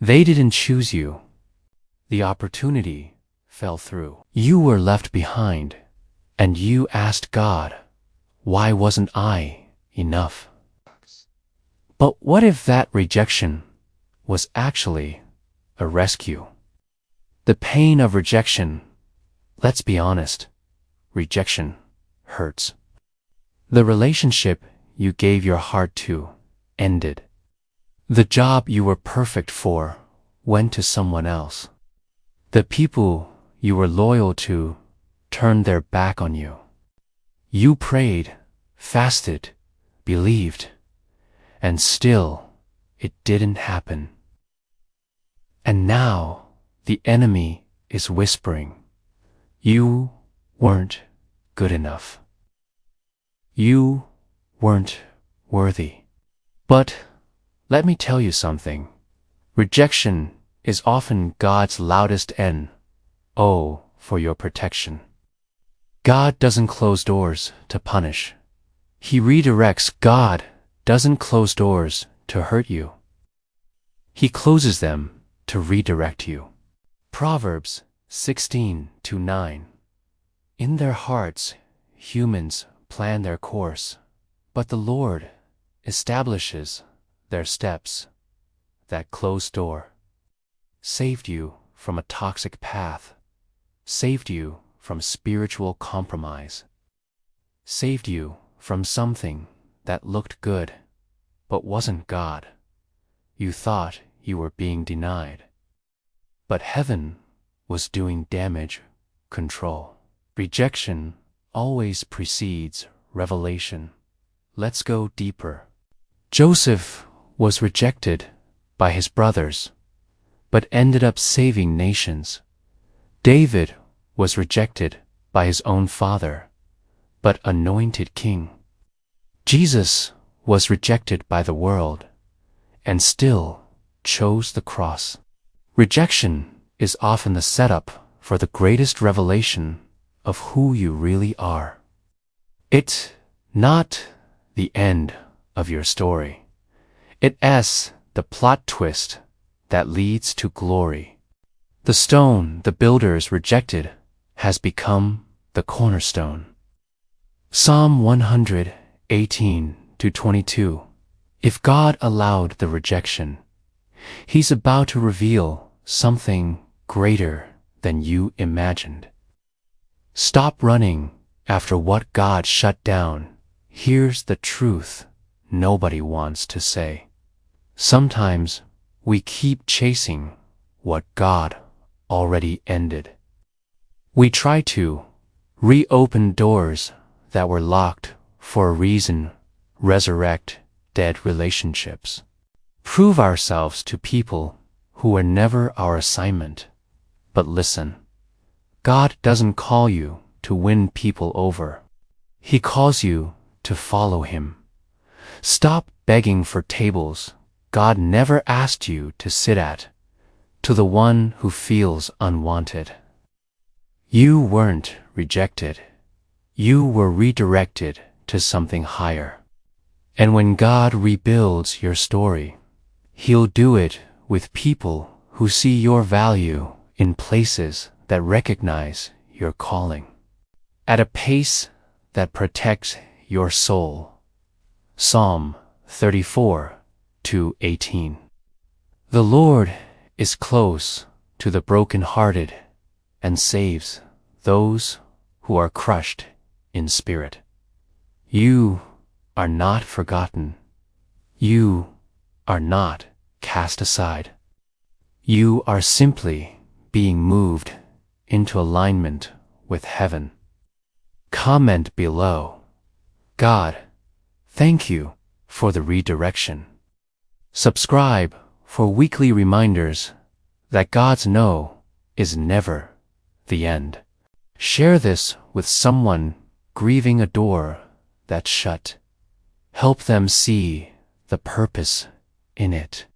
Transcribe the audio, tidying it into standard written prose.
They didn't choose you. The opportunity fell through. You were left behind, and you asked God, why wasn't I enough? But what if that rejection was actually a rescue? The pain of rejection, let's be honest, rejection hurts. The relationship you gave your heart to ended. The job you were perfect for went to someone else. The people you were loyal to turned their back on you. You prayed, fasted, believed, and still it didn't happen. And now the enemy is whispering, you weren't good enough. You weren't worthy. But let me tell you something. Rejection is often God's loudest N-O for your protection. God doesn't close doors to punish. He redirects. God doesn't close doors to hurt you. He closes them to redirect you. Proverbs 16:9. In their hearts, humans plan their course, but the Lord establishes their steps. That closed door saved you from a toxic path, saved you from spiritual compromise, saved you from something that looked good but wasn't God. You thought you were being denied, but heaven was doing damage control. Rejection always precedes revelation. Let's go deeper. Joseph was rejected by his brothers, but ended up saving nations. David was rejected by his own father, but anointed king. Jesus was rejected by the world, and still chose the cross. Rejection is often the setup for the greatest revelation of who you really are. It's not the end of your story. It's the plot twist that leads to glory. The stone the builders rejected has become the cornerstone. Psalm 118:22. If God allowed the rejection, He's about to reveal something greater than you imagined. Stop running after what God shut down. Here's the truth nobody wants to say. Sometimes we keep chasing what God already ended. We try to reopen doors that were locked for a reason, resurrect dead relationships, prove ourselves to people who were never our assignment. But listen, God doesn't call you to win people over. He calls you to follow Him. Stop begging for tables God never asked you to sit at, to the one who feels unwanted. You weren't rejected. You were redirected to something higher. And when God rebuilds your story, He'll do it with people who see your value in places that recognize your calling, at a pace that protects your soul. Psalm 34:18. The Lord is close to the brokenhearted and saves those who are crushed in spirit. You are not forgotten. You are not cast aside. You are simply being moved into alignment with heaven. Comment below. God, thank you for the redirection. Subscribe for weekly reminders that God's no is never the end. Share this with someone grieving a door that's shut. Help them see the purpose in it.